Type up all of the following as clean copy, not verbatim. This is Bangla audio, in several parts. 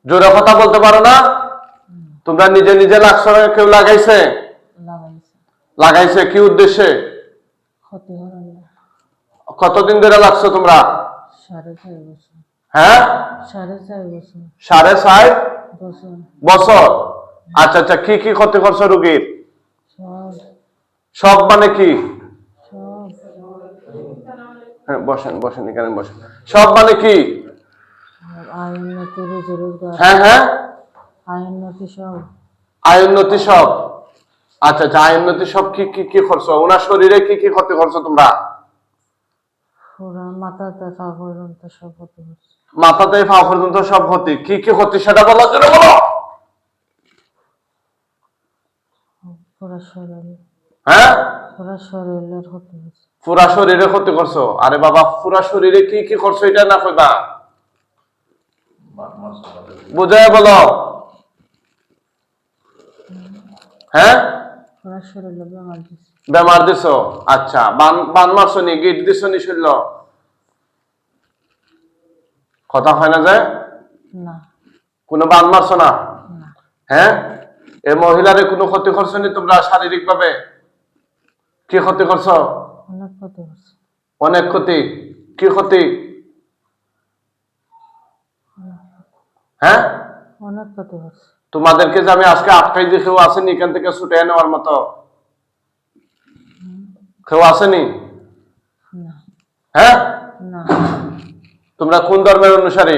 জোরে কথা বলতে পারো না? তোমরা নিজে নিজে লাগছো না কেউ লাগাইছে? লাগাইছে কি উদ্দেশ্যে? কতদিন ধরে লাগছো তোমরা? 4.5 বছর। হ্যাঁ, 4.5 4.5 বছর। বছর। আচ্ছা আচ্ছা, কি কি ক্ষতি করছো রোগীর? সব মানে কি? হ্যাঁ, বসেন বসেন, এখানে বসেন। সব মানে কি? আয়োন্নতি, রুজি রোজগার, হ্যাঁ হ্যাঁ, আয়োন্নতি সব। আয়োন্নতি সব। আচ্ছা আচ্ছা, আয়োন্নতি সব কি কি কি করছো? ওনার শরীরে কি কি ক্ষতি করছো তোমরা? পুরা মাথাতে পা পর্যন্ত সব ক্ষতি করছে। মাথাতে পা পর্যন্ত সব ক্ষতি। কি কি ক্ষতি সেটা বলার জন্য বলো। পুরা শরীর, হ্যাঁ, পুরা শরীরের ক্ষতি করছে। পুরা শরীরে ক্ষতি করছো? আরে বাবা, পুরা শরীরে কি কি করছো এটা না কইবা? বুঝায় বলো। হ্যাঁ, পুরা শরীরে বেমার দিছে। বেমার দিছো? আচ্ছা, বান মারছো নি? গিট দিছো নি শরীর? কথা হয় না যায়? না কোনো বান মারছো না? না। হ্যাঁ, এই মহিলারে কোনো ক্ষতি করছো নি তোমরা শারীরিক ভাবে? কি ক্ষতি করছো? অনেক ক্ষতি করছে। অনেক ক্ষতি। কি ক্ষতি? হ্যাঁ, অনেক ক্ষতি করছে। তোমাদেরকে যে আমি আজকে আটকাই দিয়ে কেউ আসেনি এখান থেকে ছুটে নেওয়ার মতো? কেউ আসেনি? না হ্যাঁ, না। তোমরা কোন ধর্মের অনুসারী?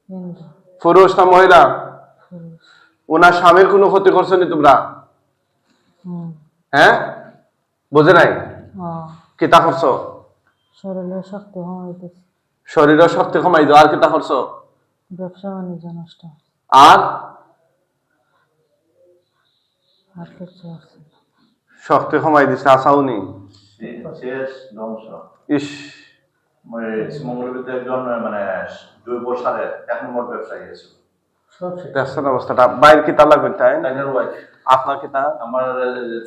হিন্দু। পুরুষ না মহিলা? পুরুষ। ওনার স্বামীর কোনো ক্ষতি করছো নি তোমরা? হ্যাঁ, বুঝে নাই? কিতা করছো? শরীরের শক্তি কমাইতেছে। শরীরের শক্তি কমাই দাও। আর কিতা করছো? ব্যবসা বাণিজ্য নষ্ট। আর আর কিছু আছে না। শক্তি কমাই দিছে, আসাউনি শেষ ধ্বংস। ইস, শ্রীমঙ্গলবিতে একজন মানে জৈব সারের 1 নম্বর ব্যবসায়ী হয়েছিল। দেখছেন অবস্থাটা? বাইর কিতা লাগবে তাই? তাইনের ওয়াইফ। আপনার কিতা? আমার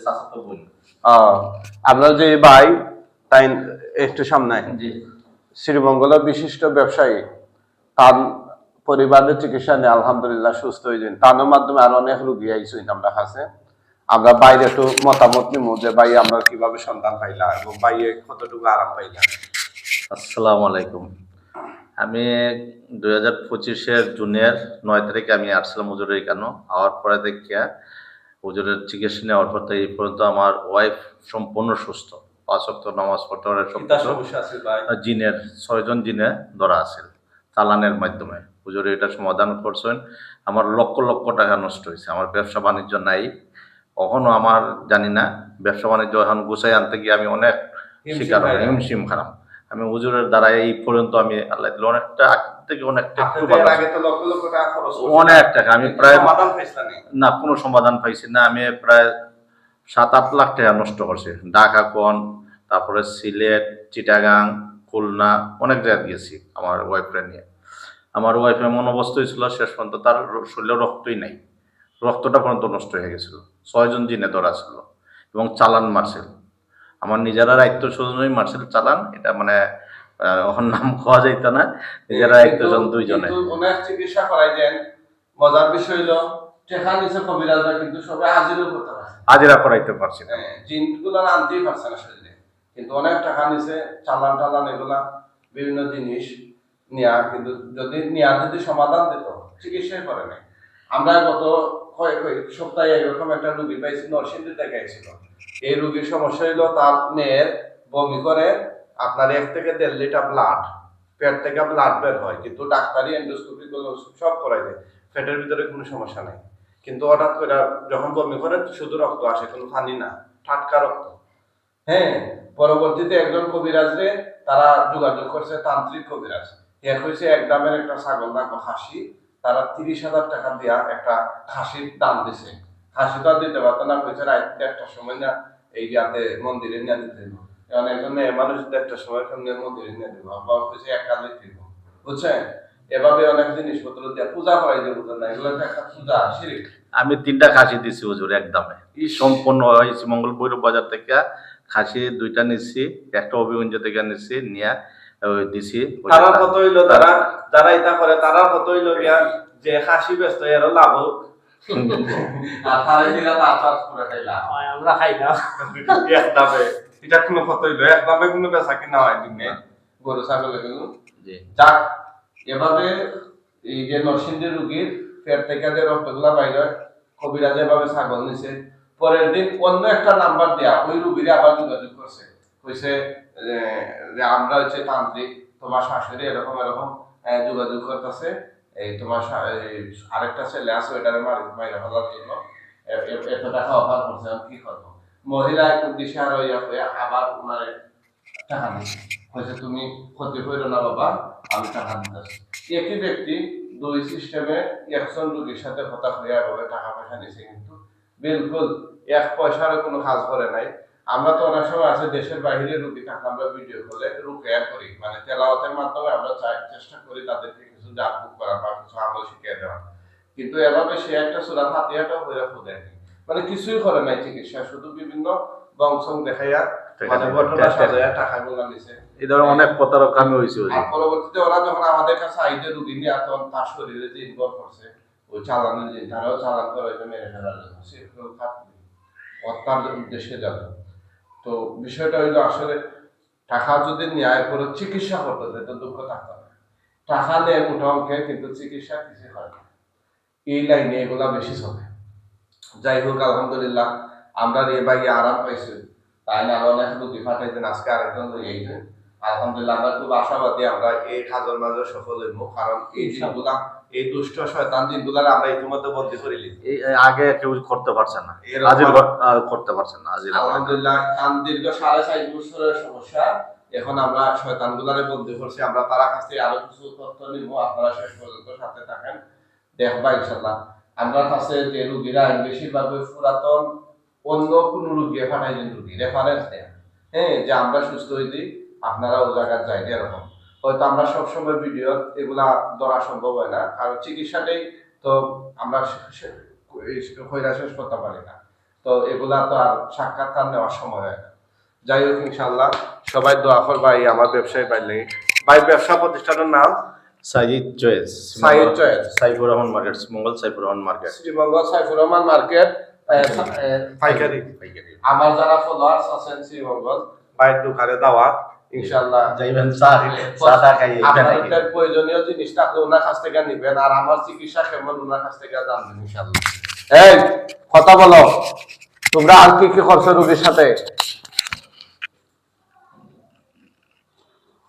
চাচাতো বোন। আপনার যে ভাই তাই একটু সামনে জি। শ্রীমঙ্গলের বিশিষ্ট ব্যবসায়ী, তার পরিবারের চিকিৎসা নিয়ে আলহামদুলিল্লাহ সুস্থ হয়েছেন। তার মাধ্যমে আরো অনেক রোগী আইসেন আমরা কাছে। আমরা বাইরে একটু মতামত নিব যে ভাই আমরা কিভাবে সন্তান পাইলা এবং ভাইয়ে কতটুকু আরাম পাইলা। আসসালামু আলাইকুম। আমি 2025-এর জুনের 9 তারিখে আমি আসছিলাম হুজুরের এখানে। হওয়ার পরে দেখিয়া হুজুরের চিকিৎসা নেওয়ার পর থেকে এই পর্যন্ত আমার ওয়াইফ সম্পূর্ণ সুস্থ। 5 ওয়াক্ত নামাজ পড়তে পারে, জিনের 6 জন জিনে ধরা আছে চালানের মাধ্যমে। হুজুর এটা সমাধান করছেন। আমার লক্ষ লক্ষ টাকা নষ্ট হয়েছে। আমার ব্যবসা বাণিজ্য নাই, কখনো আমার জানি না। ব্যবসা বাণিজ্য এখন গুছাই আনতে গিয়ে আমি অনেক শিকার হই, হিমশিম খারাপ। আমি হুজুরের দ্বারা এই পর্যন্ত আমি আল্লাহ দিল অনেকটা থেকে অনেকটা একটু ভালো, অনেক টাকা আমি প্রায় না কোনো সমাধান পাইছি না। আমি প্রায় 7-8 লাখ টাকা নষ্ট করছি। ঢাকা কোন, তারপরে সিলেট, চিটাগাং, খুলনা, অনেক জায়গায় গেছি আমার ওয়াইফরে নিয়ে। আমার ওয়াইফ এমন অবস্থা হয়েছিল শেষ পর্যন্ত তার শরীরে রক্তই নাই, রক্তটা পর্যন্ত নষ্ট হয়ে গেছিল। 6 জন জিনে ধরা ছিল এবং চালান মারছিল। আমার নিজেরা দায়িত্ব স্বজনই মারছিল চালান। এটা মানে ওর নাম খাওয়া যাইত না। নিজেরা দায়িত্বজন 2 জনে অনেক চিকিৎসা করাই দেন। মজার বিষয় হলো টেকা নিচে কবিরাজরা কিন্তু সবাই হাজিরা করতে পারছে, হাজিরা করাইতে পারছি না। জিনগুলো আনতেই পারছে না শরীরে, কিন্তু অনেক টাকা নিচে চালান টালান এগুলা বিভিন্ন জিনিস নেওয়া, কিন্তু যদি সমাধান দিত চিকিৎসাই করে নাই। আমরা গত কয়েক সপ্তাহে এরকম একটা রোগী পাইছি, নরসিংদী থেকে এসেছিল। এই রোগীর সমস্যা হইলো তার মেয়ের বমি করে, আপনার 1 থেকে 1.5 লিটার ব্লাড, পেট থেকে ব্লাড বের হয়, কিন্তু ডাক্তারি এন্ডোস্কোপি সব করাই দেয়, পেটের ভিতরে কোনো সমস্যা নাই। কিন্তু হঠাৎ করে যখন বমি করে শুধু রক্ত আসে, কোনো পানি না, টাটকা রক্ত। হ্যাঁ, পরবর্তীতে একজন কবিরাজরে তারা যোগাযোগ করছে, তান্ত্রিক কবিরাজ। এক হয়েছে এক দামের একটা ছাগল রাখো খাসি, তারা 30,000 টাকা দিয়া একটা খাসির দাম দিছে। খাসি তো আর দিতে পারতো না, কইছে রাত 1টার সময় না এই ইয়াতে মন্দিরে নিয়ে দিতে হবে। কারণ একজন মানুষ 1টার সময় সামনে মন্দিরে নিয়ে দেবো, আবার কইছে 1 কাজ দিতে হবে, বুঝছেন? এভাবে অনেক জিনিসপত্র দিয়ে পূজা করাই যে, বুঝলেন না, এগুলো তো একটা পূজা, শিরিক। আমি 3টা খাসি দিছি হুজুর একদমে, সম্পূর্ণ হয়েছে। মঙ্গল ভৈরব বাজার থেকে খাসি 2টা নিচ্ছি, একটা অভিগঞ্জ থেকে নিচ্ছি, নিয়ে ওই দিছি ওই তারা টাকা। কত হইলো, যারা এটা করে তারা কত হইলো গিয়া যে খাসি ব্যস্ত এর লাভ হোক আর তারা দিলা তার পুরাটাই লাভ আমরা খাই না এক দামে। এটা কোনো কত হইলো, এক দামে কোনো বেচা কিনা হয় দিনে গরু ছাগল এগুলো। জি যাক, এভাবে এই যে নরসিংদী রোগীর পেট থেকে যে রক্তগুলা বাইর হয়, কবিরাজ এভাবে ছাগল নিছে, পরের দিন অন্য একটা নাম্বার দেয়া ওই রোগীরা আবার যোগাযোগ করছে, কইছে যে আমরা হচ্ছে তান্ত্রিক, তোমার শাশুড়ি এরকম এরকম যোগাযোগ করতেছে, এই তোমার আরেকটা ছেলে আছে ওইটারে মাইরা ফেলার জন্য এত টাকা অফার করছে, আমি কি করবো? মহিলা একটু দিশাহারা হইয়া আবার উনারে টাকা দিচ্ছে, হয়েছে তুমি ক্ষতি করো না বাবা, আমি টাকা দিতেছি। একই ব্যক্তি দুই সিস্টেমে একজন রোগীর সাথে কথা হইয়া বলে টাকা পয়সা নিছে, কিন্তু বিলকুল এক পয়সারও কোনো কাজ করে নাই। আমরা তো অনেক সময় আছে দেশের বাইরে রোগী থাকলে আমরা ভিডিও কলে রুকিয়া করি, মানে তেলাওয়াতের মাধ্যমে আমরা চেষ্টা করি তাদেরকে কিছু জাগরুক করার বা কিছু আমল শিখিয়ে দেওয়ার, কিন্তু এভাবে সে একটা সূরা ফাতিহাটাও হইয়া দেয়নি, মানে কিছুই করে নাই চিকিৎসা, শুধু বিভিন্ন বংশং দেখাইয়া মানে ঘটনা সাজাইয়া টাকাগুলো নিছে। এই ধরনের অনেক প্রতারক আমি হয়েছি ওই আর পরবর্তীতে ওরা যখন আমাদের কাছে আইতে রুগী নিয়ে তখন তার শরীরে যে ইনভলভ করছে ওই চালানের যে তারাও চালান করে ওই মেরে ফেলার জন্য সে হত্যার উদ্দেশ্যে যাবে। তো বিষয়টা হইলো আসলে টাকা যদি ন্যায় করে চিকিৎসা করতে যায় তো দুঃখ থাকতে হবে, টাকা নেয় মোটা অঙ্কে কিন্তু চিকিৎসা কিছু হয় না, এই লাইনে এগুলা বেশি চলে। যাই হোক, আলহামদুলিল্লাহ আমরা এ ভাই আরাম পাইছি, তাই না অনেক রুগী ফাটাইতেন, আজকে আরেকজন এইছেন। আলহামদুলিল্লাহ আমরা খুব আশাবাদী আমরা এই কাজের মাঝে সফল হইব, কারণ এই জিনিসগুলা এই দুষ্ট শয়তান জিনগুলার আমরা ইতিমধ্যে বন্দী করে লিখি। এই আগে কেউ করতে পারছে না, এরকম- আজির করতে পারছে না আজির আলহামদুলিল্লাহ দীর্ঘ 4.5 বছরের সমস্যা, এখন আমরা শয়তান গুলারে বন্দী করছি। আমরা তারা কাছ থেকে আরো কিছু তথ্য নিব, আপনারা শেষ পর্যন্ত সাথে থাকেন, দেখবা ইনশাল্লাহ। আমরা কাছে যে রুগীরা বেশিরভাগ পুরাতন অন্য কোন রুগী ফাটাইছেন, রুগী রেফারেন্স দেয়, হ্যাঁ, যে আমরা সুস্থ হইছি আপনারা ও জায়গায় যাই, এরকম হয়তো আমরা সবসময় ভিডিও এগুলা ধরা সম্ভব হয় না, কারণ চিকিৎসাটাই তো আমরা হইরা শেষ করতে পারি না, তো এগুলা তো আর সাক্ষাৎকার নেওয়ার সময় হয় না। যাই হোক, ইনশাল্লাহ সবাই দোয়া করবা এই আমার ব্যবসায়ী বাইলে। ভাই ব্যবসা প্রতিষ্ঠানের নাম Sayed choice, Sayed choice, Saifur Rahman market, মঙ্গল সাইফুর রহমান মার্কেট, শ্রীমঙ্গল সাইফুর রহমান মার্কেট পাইকারি। পাইকারি। আমার যারা ফলোয়ার্স আছেন শ্রীমঙ্গল ভাইয়ের দোকানে দাওয়াত, ইনশাল্লাহ যাইবেন চা খেলে, চা খাইয়ে আপনাদের প্রয়োজনীয় জিনিস থাকলে ওনার কাছ থেকে নিবেন, আর আমার চিকিৎসা কেমন ওনার কাছ থেকে জানবেন ইনশাল্লাহ। এই কথা বলো, তোমরা আর কি কি করছো রোগীর সাথে?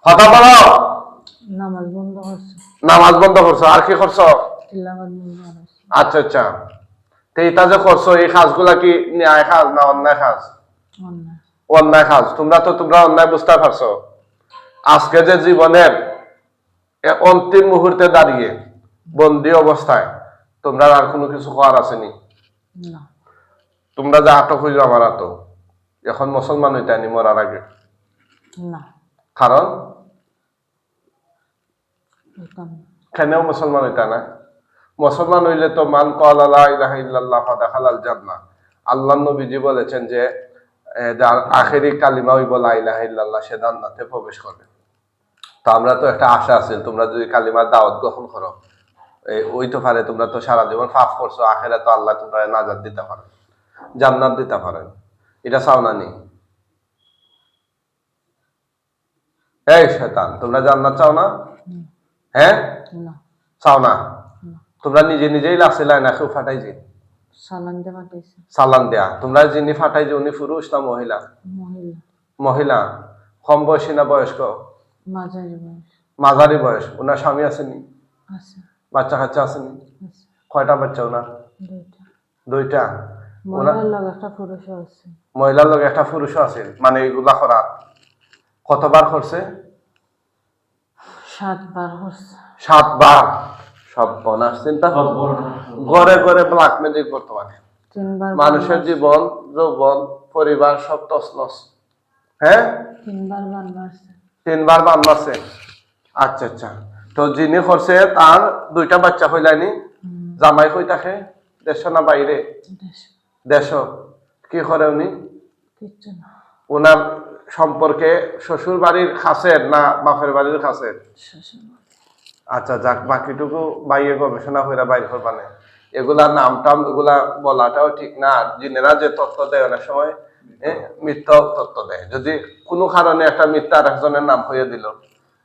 কথা বলো। নামাজ বন্ধ করছে, নামাজ বন্ধ করছো, আর কি করছো? তিলাওয়াত বন্ধ করছে। আচ্ছা আচ্ছা, তো এটা যে করছো এই কাজগুলা কি ন্যায় কাজ না অন্যায় কাজ? অন্যায়। অন্যায় কাজ। তোমরা অন্যায় বুঝতে পারছো। আজকে যে জীবনের অন্তিম মুহূর্তে দাঁড়িয়ে বন্দি অবস্থায় তোমরা আর কোনো কিছু করার আসেনি? না, তোমরা যা আটক হইল আমার আটক, এখন মুসলমান হইতানি মরার আগে, না, কারণ হইতাম না। কেনেও মুসলমান হইতা না? মুসলমান হইলে তো মান ক্বালা লা ইলাহা ইল্লাল্লাহ ফাদাখালাল জান্নাহ, আল্লাহ নবীজি বলেছেন যে যার আখেরি কালিমা হইব লা ইলাহা ইল্লাল্লাহ সে জান্নাতে প্রবেশ করবে। তো আমরা তো একটা আশা আছে, তোমরা যদি কালিমার দাওয়াত গ্রহণ করো ওই তো পারে, তোমরা তো সারা জীবন পাপ করছো, আখেরা তো আল্লাহ তোমরা নাজাত দিতে পারেন, জান্নাত দিতে পারেন, এটা চাও না নি? এই শয়তান, তোমরা জান্নাত চাও না? হ্যাঁ, না, চাও না? তোমরা নিজে নিজেই লাসিলাই না কেউ ফাটাইছি সালান দিয়ে পাঠাইছে। সালান দেয়া। তোমরা যিনি ফাটাইছে উনি পুরুষ না মহিলা? মহিলা, মহিলা। কম বয়সী না বয়স্ক? মাঝারি বয়স। মাঝারি বয়স। ওনার স্বামী আসেনি? আছে, বাচ্চা কাচ্চা আসেনি? আছে, কয়টা বাচ্চা ওনার? 2টা। 2টা। মহিলার লগে একটা পুরুষও আছে। মহিলার লোক একটা পুরুষ আছে, মানে এগুলা করা কতবার করছে? 7 বার করছে। 7 বার। সব বনাস চিন্তা ঘরে ঘরে ব্ল্যাক ম্যাজিক বর্তমানে 3 বার মানুষের জীবন, যৌবন, পরিবার সব তছনছ। হ্যাঁ, 3 বার বান মারছে। 3 বার বান মারছে। আচ্ছা আচ্ছা, তো যিনি করছে তার 2টা বাচ্চা হইলানি? জামাই কই থাকে? দেশ না বাইরে? দেশ। দেশ। কি করে উনি? কিচ্ছু না। ওনার সম্পর্কে শ্বশুর বাড়ির খাসের না বাপের বাড়ির খাসের? শ্বশুর। আচ্ছা যাক, বাকিটুকু বাইরে গবেষণা করে বাইর করবানে। এগুলা নাম টাম এগুলা বলাটাও ঠিক না। আর জিনেরা যে তথ্য দেয় অনেক সময় মিথ্যা তথ্য দেয়। যদি কোনো কারণে একটা মিথ্যা আর একজনের নাম হয়ে দিল,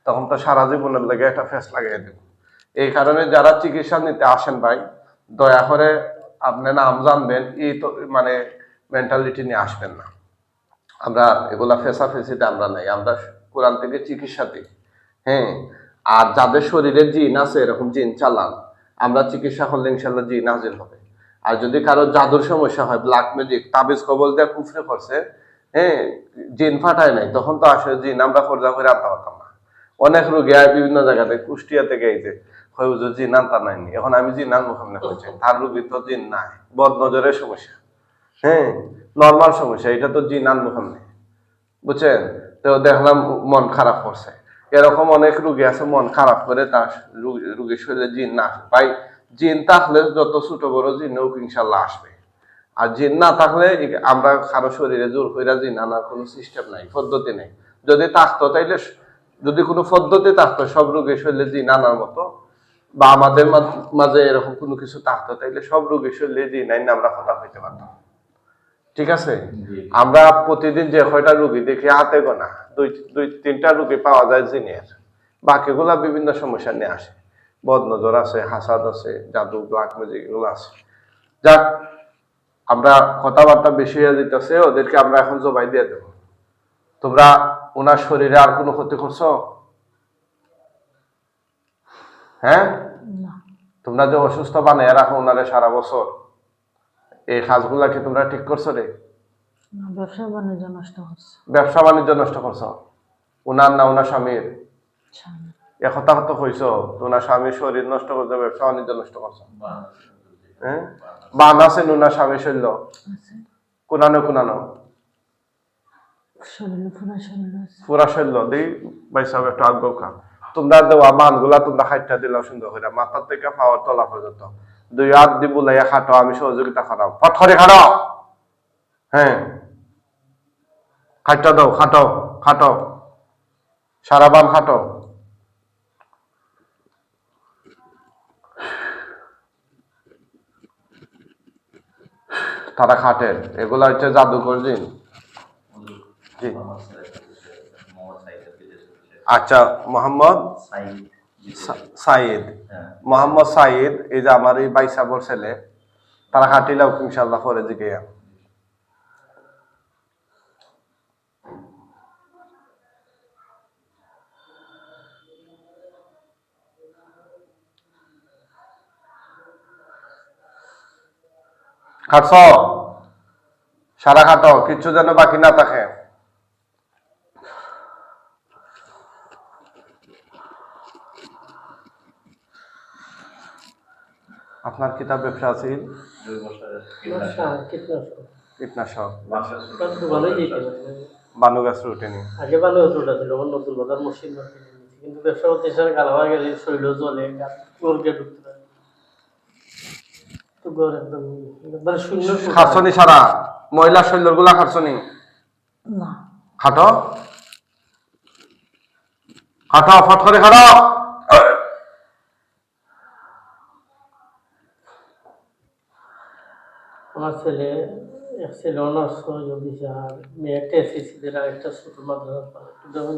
তখন তো সারা জীবনের লেগে একটা ফেস লাগিয়ে দিব। এই কারণে যারা চিকিৎসা নিতে আসেন ভাই, দয়া করে আপনি নাম জানবেন এই তো মানে মেন্টালিটি নিয়ে আসবেন না। আমরা এগুলা ফেসাফেসিতে আমরা নাই, আমরা কোরআন থেকে চিকিৎসা দিই। হ্যাঁ, আর যাদের শরীরে জিন আছে এরকম জিন চালান, আমরা চিকিৎসা করলে ইনশাল্লাহ জিন হাজির হবে। আর যদি কারো জাদুর সমস্যা হয়, ব্ল্যাক ম্যাজিক, তাবিজ কবল দিয়ে কুফরে করছে, হ্যাঁ, জিন ফাটায় নাই, তখন তো আসলে জিন আমরা খরচা করে আনতে পারতাম না। অনেক রোগী আর বিভিন্ন জায়গাতে কুষ্টিয়া থেকে এই যে হয় হুজুর জিন আনতে নাইনি, এখন আমি জিন আনবো সামনে করছি, তার রোগী তো জিন নাই, বদ নজরের সমস্যা, হ্যাঁ, নর্মাল সমস্যা, এটা তো জিন আনবো সামনে, বুঝছেন? তো দেখলাম মন খারাপ করছে। এরকম অনেক রুগী আছে মন খারাপ করে তার রুগীর শরীরে জিন না আসে। ভাই জিন থাকলে যত ছোট বড় জিন হোক ইনশাল্লাহ আসবে। আর জিন না থাকলে আমরা কারো শরীরে জোর করে জিন আনার কোনো সিস্টেম নাই, পদ্ধতি নেই। যদি থাকতো তাইলে, যদি কোনো পদ্ধতি থাকতো সব রোগীর শরীরে জিন আনার মতো, বা আমাদের মাঝে এরকম কোনো কিছু থাকতো, তাইলে সব রোগীর শরীরে জিন আইন আমরা কথা হইতে পারতাম। ঠিক আছে, আমরা প্রতিদিন যে কয়টা রুগী দেখি হাতে গোনা, দুই তিনটা রুগী পাওয়া যায় জিনের, বাকিগুলা বিভিন্ন সমস্যা নিয়ে আসে। বদনজর আছে, হাসাদ আছে, জাদু, ব্ল্যাক ম্যাজিক এগুলো আছে। যাক, আমরা কথাবার্তা বেশি হয়ে যেতেছে, ওদেরকে আমরা এখন জবাই দিয়ে দেবো। তোমরা ওনার শরীরে আর কোনো ক্ষতি করছো? হ্যাঁ, না। তোমরা যে অসুস্থ বানিয়ে রাখো ওনারে সারা বছর, এই কাজগুলা কি তোমরা ঠিক করছো রে? না, ব্যবসা বাণিজ্য নষ্ট করছে। ব্যবসা বাণিজ্য নষ্ট করছো? ওনার না ওনার স্বামীর? স্বামী। একথা তো কইছো, ওনার স্বামীর শরীর নষ্ট করছো, ব্যবসা বাণিজ্য নষ্ট করছো। হ্যাঁ, বান আছে ওনার স্বামী শরীর? আছে। কোনানো কোনানো? শরীরে পুরা শরীর আছে। পুরা শরীর দিই ভাই সব একটু আগ্রহ খা। তোমরা দেওয়া মানগুলা তোমরা খাইটা দিলাও সুন্দর করে, মাথার থেকে পাওয়ার তলা পর্যন্ত দুই হাত দি বুলাইয়া খাটো, আমি সহযোগিতা খাটাও, ফট করে খাটো। হ্যাঁ, খাইটা দাও, খাটো খাটো, সারা বান খাটো। তারা খাটেন, এগুলা হচ্ছে জাদুকর জিন। জি, আচ্ছা, মোহাম্মদ সাইদ, মোহাম্মদ সাইদ, এই যে আমার এই বাইসাবর ছেলে, তারা খাটিলাও ইনশাল্লাহ পরে দিকে। খাটছ, সারা খাটো, কিচ্ছু যেন বাকি না থাকে। আপনার কিতাব ব্যবসা আছে? কীটনাশক বানুগাছ রুটেনি আগে ভালো হতো, ওটা ছিল আমার নতুন বাজার মসজিদ, কিন্তু ব্যবসা করতে এসে গালা হয়ে গেলে শরীর জলে গরুকে ঢুকতে পারে তো গর একদম মানে শূন্য। খাটছনি সারা মহিলা শৈলর গুলা খাটছনি? না। খাটো খাটো, ফট করে খাটো। আমার ছেলে এক ছেলে অনার্স দিছে, আর মেয়ে একটা এসএসসি আর একটা ছোট মাদ্রাসা পড়ে। যখন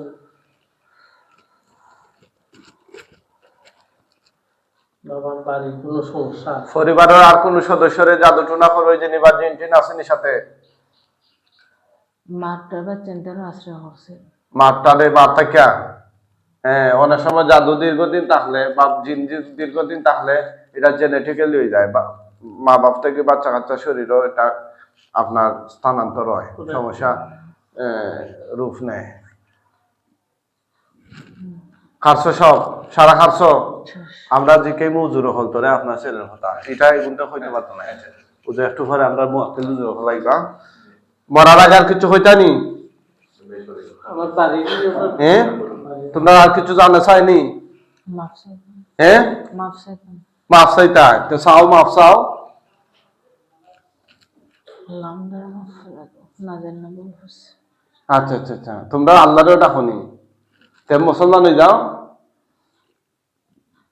বাবার বাড়ির কোনো সমস্যা, পরিবারের আর কোন সদস্যরে জাদু টুনা করবে যে নিবার জিন টিন আসেনি সাথে? মারটা বা চেনটারও আশ্রয় করছে। মারটারে মার থাকা, হ্যাঁ, অনেক সময় জাদু দীর্ঘদিন থাকলে বা জিন দীর্ঘদিন থাকলে এটা জেনেটিক্যালি হয়ে যায়, বা মা বাপ থেকে বাচ্চা কাচ্চা শরীরও এটা আপনার স্থানান্তর হয়, সমস্যা রূপ নেয়। খারছো সব সারা খারছো? আমরা যে কে মজুর হল তোরে আপনার ছেলের কথা এটা এগুনটা হইতে পারতো না, ওদের একটু পরে আমরা মজুর হল লাগবা। মরার আগে আর কিছু হইতানি? আমার বাড়ির হ্যাঁ, তোমরা আর কিছু জানা চাইনি? মাফ চাইতাম। হ্যাঁ, মাফ চাইতাম। মাফ চাইতা তো চাও, মাফ চাও। লামদার মাফ করে দাও, না জানি না ভুল করছে। আচ্ছা আচ্ছা আচ্ছা, তোমরা আল্লাহরও ডাকনি, তে মুসলমান হয়ে যাও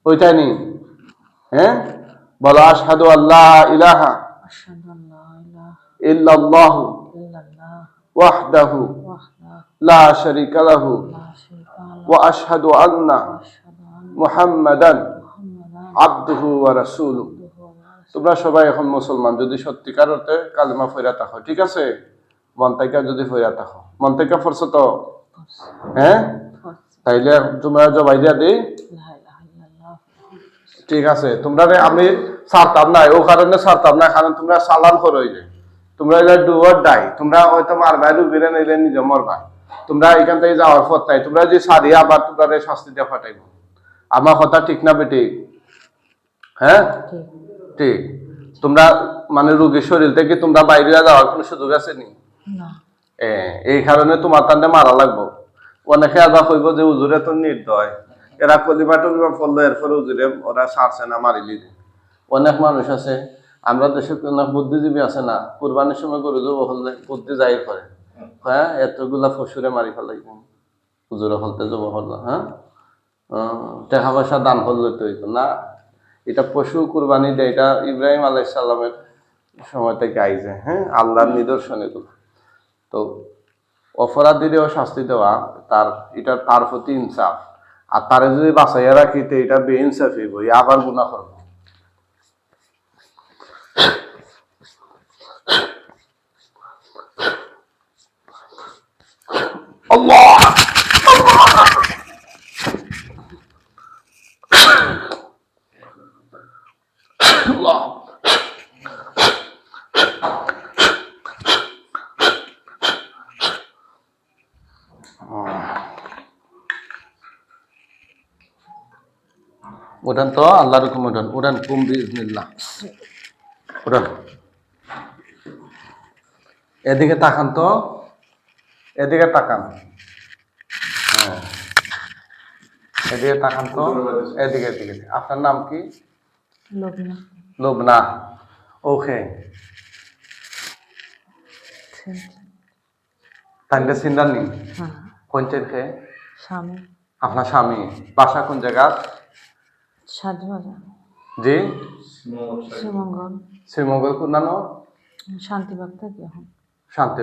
ওইটাই নি। হ্যাঁ, বলো আশহাদু আল্লাহ ইলাহা আশহাদু আল্লা ইলাহা ইল্লাল্লাহু ইল্লাল্লাহ ওয়াহদাহু ওয়াহদাহু লা শারীকা লাহু লা শারীকা লাহু ওয়া আশহাদু আন্না ওয়া আশহাদু আন্না মুহাম্মাদান মুহাম্মাদান আবদুহু ওয়া রাসূলুহু। আবদুহু ওয়া রাসূলুহু। তোমরা সবাই এখন মুসলমান যদি সত্যিকার অর্থে কালিমা ফইরা থাকো, ঠিক আছে? মন থেকে যদি ফইরা থাকো, মন থেকে পড়ছো তো? হ্যাঁ, তাইলে তোমরা জবাই দিয়া দিই, লা ইলাহা ইল্লাল্লাহ। ঠিক আছে? তোমরা আমি ছাড়তাম না, ও কারণে ছাড়তাম না, কারণ তোমরা সালাম করো, যে তোমরা এটা ডু অর ডাই, তোমরা হয়তো মারবাই রুবিরে নিলে নিজে মরবা, তোমরা এখান থেকে যাওয়ার পর তাই তোমরা যে সারিয়া আবার তোমরা শাস্তি দিয়ে ফাটাইব। আমার কথা ঠিক না বেটি? হ্যাঁ ঠিক। ঠিক। তোমরা মানে রোগীর শরীর থেকে তোমরা বাইরে যাওয়ার কোনো সুযোগ আছে নি? না। এই কারণে তোমার তান্ডে মারা লাগবো। অনেকে আবার কইব যে হুজুরে তো নির্দয়, এরা কলিমা টলিমা পড়লো এরপরে হুজুরে ওরা ছাড়ছে না, মারিলি। অনেক মানুষ আছে, আমরা দেশে অনেক বুদ্ধিজীবী আছে না, কুরবানির সময় গরু জব হলে বুদ্ধি জাহির করে, হ্যাঁ এতগুলা পশুরে মারি ফেলাই হুজুরে হলতে জব হল, হ্যাঁ টাকা পয়সা দান করলে তো হইতো না। এটা পশু কুরবানি দেয়, এটা ইব্রাহিম আলাইহিস সালামের সময় থেকে আইছে, হ্যাঁ আল্লাহর নিদর্শন এগুলো। তো অপরাধীদেরও শাস্তি দেওয়া তার, এটা তার প্রতি ইনসাফ। আর তারে যদি বাঁচাইয়া রাখিতে এটা বেইনসাফি বই, আবার গুনাহ করবো। আল্লাহ আল্লাহ উঠান তো, আল্লাহর হুকুম উঠান, উঠান কুম বিইজনিল্লাহ, উঠান। এদিকে তাকান তো, এদিকে তাকান, হ্যাঁ এদিকে তাকান তো, এদিকে এদিকে। আপনার নাম কি? লবনা। লুবনা। ওকে, তাহলে চিন্তার নেই। হ্যাঁ। পঞ্চায়েত খে স্বামী। আপনার স্বামী বাসা কোন জায়গা? সাজবাজার। জি শ্রীমঙ্গল। শ্রীমঙ্গল কোন নানো? শান্তিবাগ থাকি এখন। শান্তি